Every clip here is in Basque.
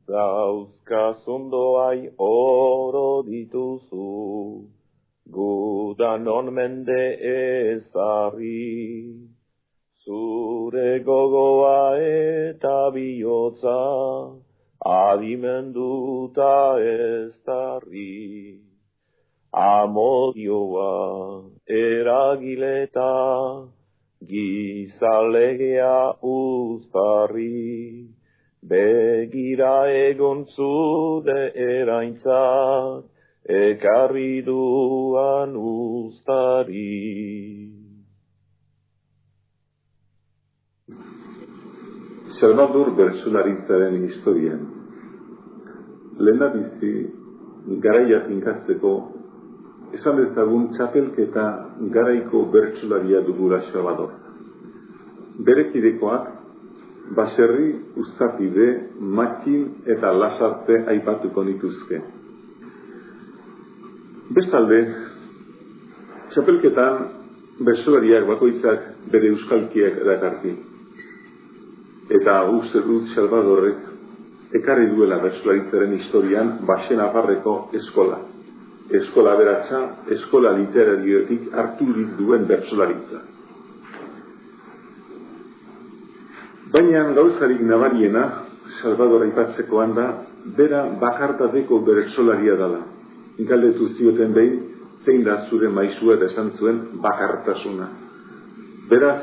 Dauzkazundoai oro dituzu, gudanon mende ezarri, zure gogoa eta bihotza, adimenduta ez darri. Amodioa eragileta, gizalegea uztarri, begira egon zure eraintzat, ekarri duan uztari. Salvador bertsolaritzaren historian. Lehendabizi, garaia finkatzeko, esan dezagun txapelketa garaiko bertsolaria dugula Salvador. Berekidekoak, baserri, uztapide, makin eta lasarte aipatuko nituzke. Bestalde, txapelketan bertsolariak bakoitzak bere euskalkiak erakarti. Eta uste dut Salvadorrek ekarri duela bertsolaritzaren historian Baxenafarreko eskola. Eskola beratza, eskola literarioetik hartu duen bertsolaritza. Baina gauzarik nabariena, Salvador aipatzekoan da, bera bakartateko bertsolaria dela. Galdetu zioten behin, zein da zure maisua eta esan zuen bakartasuna. Beraz,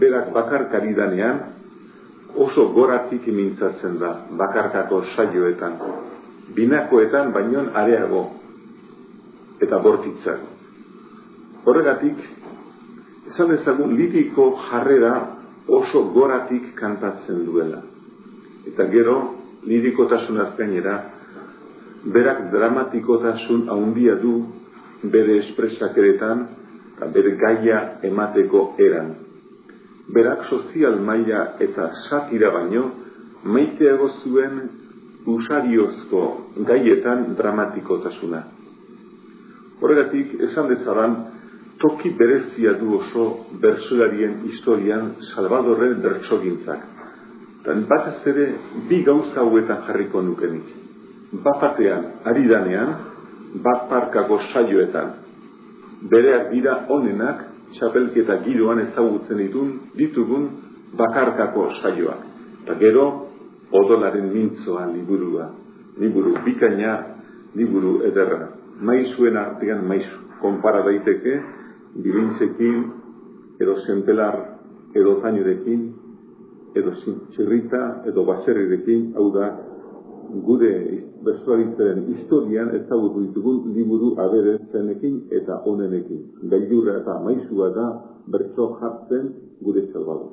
berak bakarkari danean, oso goratik mintzatzen da, bakarkako saioetan. Binakoetan baino areago, eta bortitzak. Horregatik, esan dezagun liriko jarrera oso goratik kantatzen duela. Eta gero, lirikotasunaz gainera, berak dramatikotasun handia du bere espresakeretan eta bere gaia emateko eran. Berak sozial maila eta satira baino maiteago zuen usariozko gaietan dramatikotasuna. Horregatik, esan dezadan, toki berezia du oso bertsolarien historian Salvadorren bertsogintzak. Batez ere, bi gauza hauetan jarriko nukenik. Bat batean, ari danean, bat parkako saioetan. Bereak dira onenak, txapelketa giroan ezagutzen ditugun bakarkako saioak. Eta gero, odolaren mintzoa liburua. Liburu bikaina, liburu ederra. Maizuen artean maizu. Konpara daiteke, Bilintzekin, edo Senpelar, edo Zainurekin, edo Txirrita, edo Baserrirekin, hau da, gure bertsolaritzaren historian ezagutu ditugun liburu aberatzenekin eta onenekin. Gailurra eta maizua da bertso jartzen gure Salvador.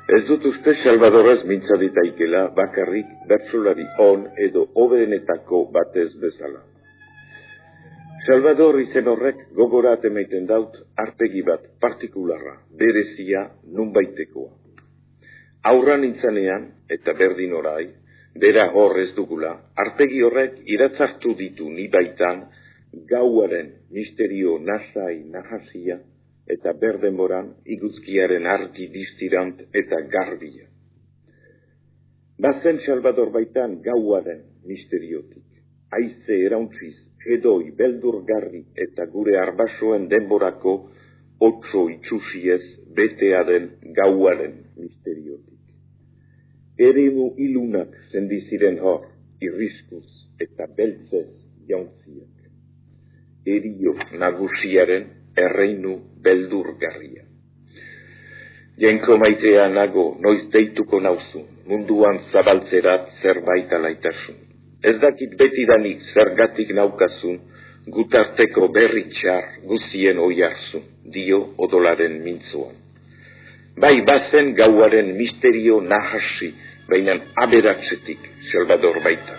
Ez dut uste Salvadorrez mintza ditaikela bakarrik bertsolari on edo hoberenetako batez bezala. Salvador izen horrek gogorat emaiten daut artegi bat partikularra, berezia nunbaitekoa. Aurra nintzanean, eta berdin orai, bera hor ez dugula, artegi horrek iratzartu ditu ni baitan gauaren misterio nasai nahasia, eta berdenboran iguzkiaren argi distirant eta garbia. Bazen Salvador baitan gauaren misteriotik, haize erauntziz, edoi, beldurgarri eta gure arbasoen denborako otso itxusiez betea den gauaren misteriotik. Eremu ilunak zendiziren hor, irriskuz eta beltzez jauntziak. Erio nagusiaren erreinu beldurgarria. Jenko maitea nago noiz deituko nauzu, munduan zabaltzerat zerbait alaitasun. Ez dakit betidanik zergatik naukazun, gutarteko berri txar guzien oiarzu, dio odolaren mintzuan. Bai bazen gauaren misterio nahasi, bainan aberatzetik Salvador baita.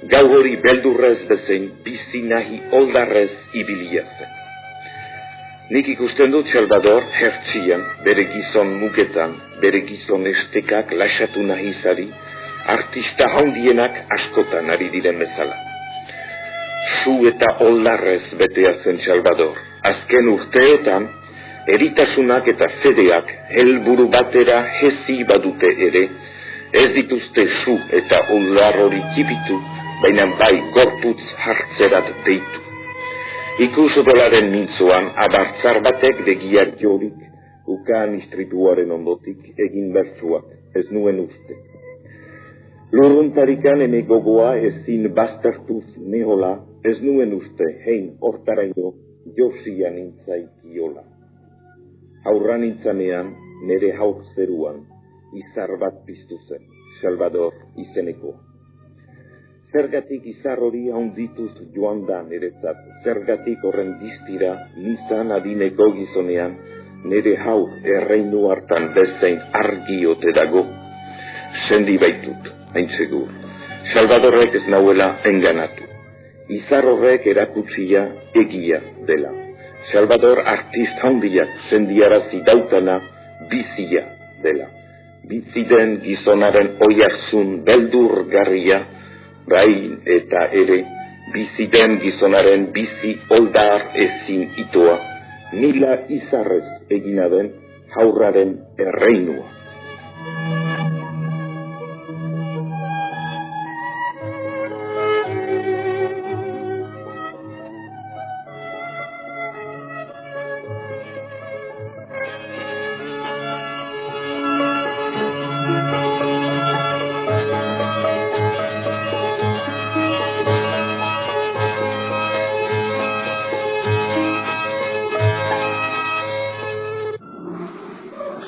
Gau hori beldurrez bezein bizi nahi oldarrez ibilia zen. Nik ikusten dut Salvador hertsian, bere gizon mugetan, bere gizon estekak lasatu nahi zari, artista handienak askotan ari diren bezala. Su eta oldarrez betea zen Salvador. Azken urteotan, eritasunak eta fedeak helburu batera hezi badute ere, ez dituzte su eta oldar hori kipitu, baina bai gorputz hartzerat deitu. Ikusodolaren mintzoan abartzar batek begiak jorik, ukaan istripuaren ondotik egin bertsuak, ez nuen uste. Lurruntarikan ene gogoa ezin baztertuz nehola, ez nuen uste hein hortaraino josia nintzaikiola. Haurra nintzanean, nere haur zeruan, izar bat piztu zen, Salvador izenekoa. Zergatik izar hori haundituz joan da niretzat, zergatik horren distira nizan adineko gizonean, nire haur erreinu hartan bezein argiote dago. Sendi baitut, hain segur, Salvadorrek ez nauela enganatu. Izar horrek erakutsia egia dela. Salvador artist handiak sendiarazi dautana bizia dela. Biziden gizonaren oiarzun beldurgarria, Bain eta ere, biziden gizonaren bizi oldar ezin itoa, nila izarrez egina den haurraren erreinua.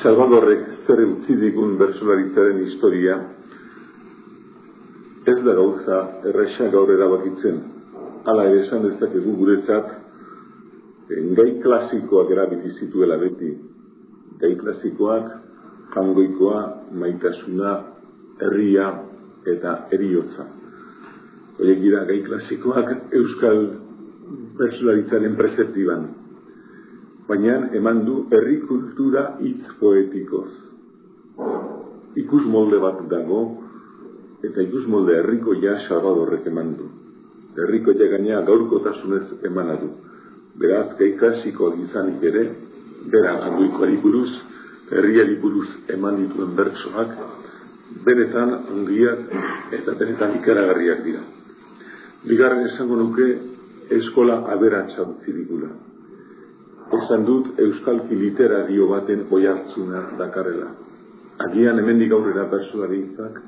Salvadorrek zer utzi digun bertsolaritzaren historia ez da gauza erresa gaur erabakitzen. Hala ere esan dezakegu guretzat gai klasikoak erabili zituela beti. Gai klasikoak jangoikoa, maitasuna, herria eta heriotza. Horiek dira gai klasikoak euskal bertsolaritzaren prezeptiban. Baina eman du herri kultura hitz poetikoz. Ikus molde bat dago, eta ikus molde herrikoia Salvadorrek eman du. Herrikoia gaina gaurkotasunez emana du. Beraz, gai klasikoak izanik ere, bera jangoikoari buruz, herriari buruz eman dituen bertsoak, benetan ongiak eta benetan ikaragarriak dira. Bigarren esango nuke eskola aberatsa utzi digula. Esan dut euskalki literario baten oihartzuna dakarrela. Agian hemendik aurrera bertsolaritzak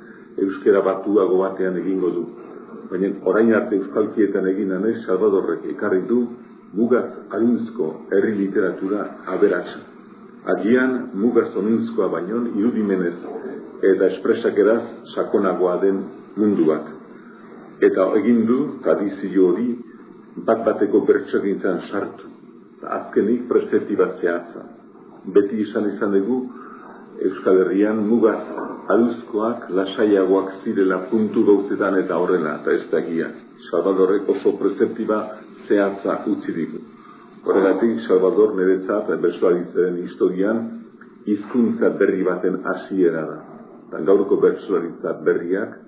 euskera batuago batean egingo du. Baina orain arte euskalkietan eginanez Salvadorrek ekarri du mugaz alinzko herri literatura aberatsa. Agian mugaz oninzkoa baino irudimenez eta espresakeraz sakonagoa den mundu bat. Eta egin du tradizio hori bat-bateko bertsogintzan sartu. Azkenik prezeptiba zehatza. Beti izan dugu Euskal Herrian mugaz aduzkoak, lasaiagoak zirela puntu gauzetan eta horrela, eta ez da egia. Salvadorrek oso prezeptiba zehatza utzi digu. Horregatik Salvador niretzat bertsolaritzaren historian hizkuntza berri baten hasiera da. Eta gaurko bertsolaritza berriak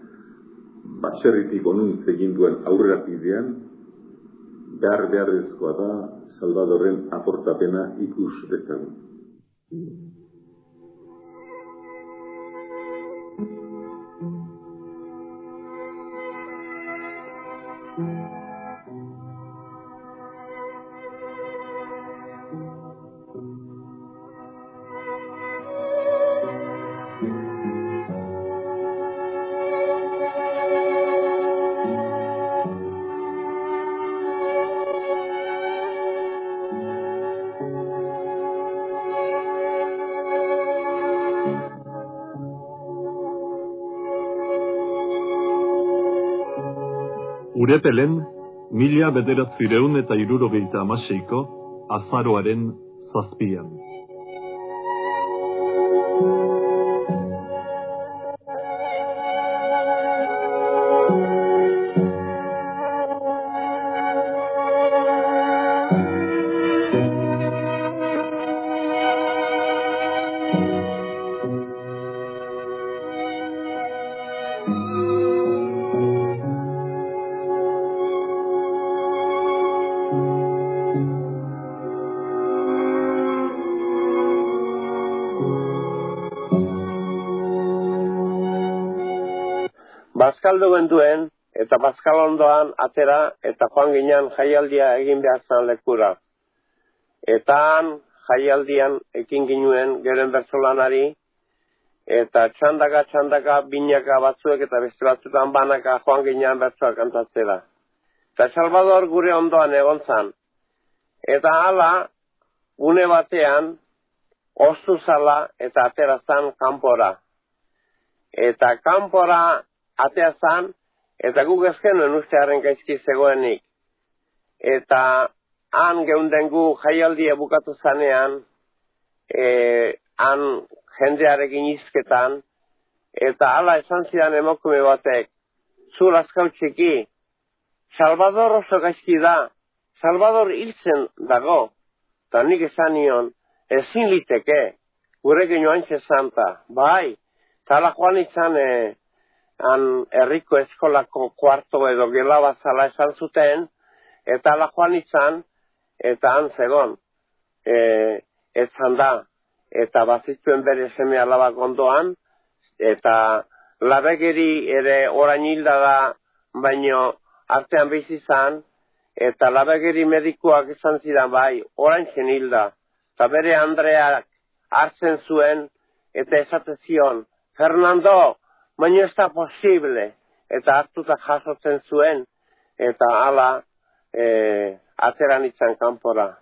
baserritik onuntz egin duen aurrerapidean beharrezkoa da Salvadorren aportapena ikus dezagun. Urepelen, 1976ko azaroaren 7. bazkaldu genduen, eta bazkalondoan atera, eta joan ginen jaialdia egin behar zan lekura. Eta han jaialdian ekin ginuen geren bertsolanari, eta txandaka, binaka batzuek eta beste batzuetan banaka joan ginen bertsoak kantatzera. Eta Salvador gure ondoan egon zan. Eta hala, une batean, ostu zala eta atera zan kanpora. Eta kanpora atea zan, eta guk ezkenuen ustearen gaizki zegoenik. Eta han geunden gu jaialdia bukatu zanean, han jendearekin izketan, eta hala esan zidan emakume batek, zu laskau txiki, Salvador oso gaizki da, Salvador hiltzen dago, eta nik esan nion, ezin liteke, gurekin joan txezanta, bai, eta hala joan izan, han herriko eskolako kuarto edo gela bazala esan zuten, eta hala joan izan, eta han zegon, etzan da, eta bazituen bere seme alabak ondoan, eta labegeri ere orain hilda da, baino artean bizi zan, eta labegeri medikuak esan zidan bai, orain zen hilda, eta bere Andreak hartzen zuen, eta esate zion, Fernando, baina ez da posible, eta hartuta jasotzen zuen, eta hala, ateran izan kanpora.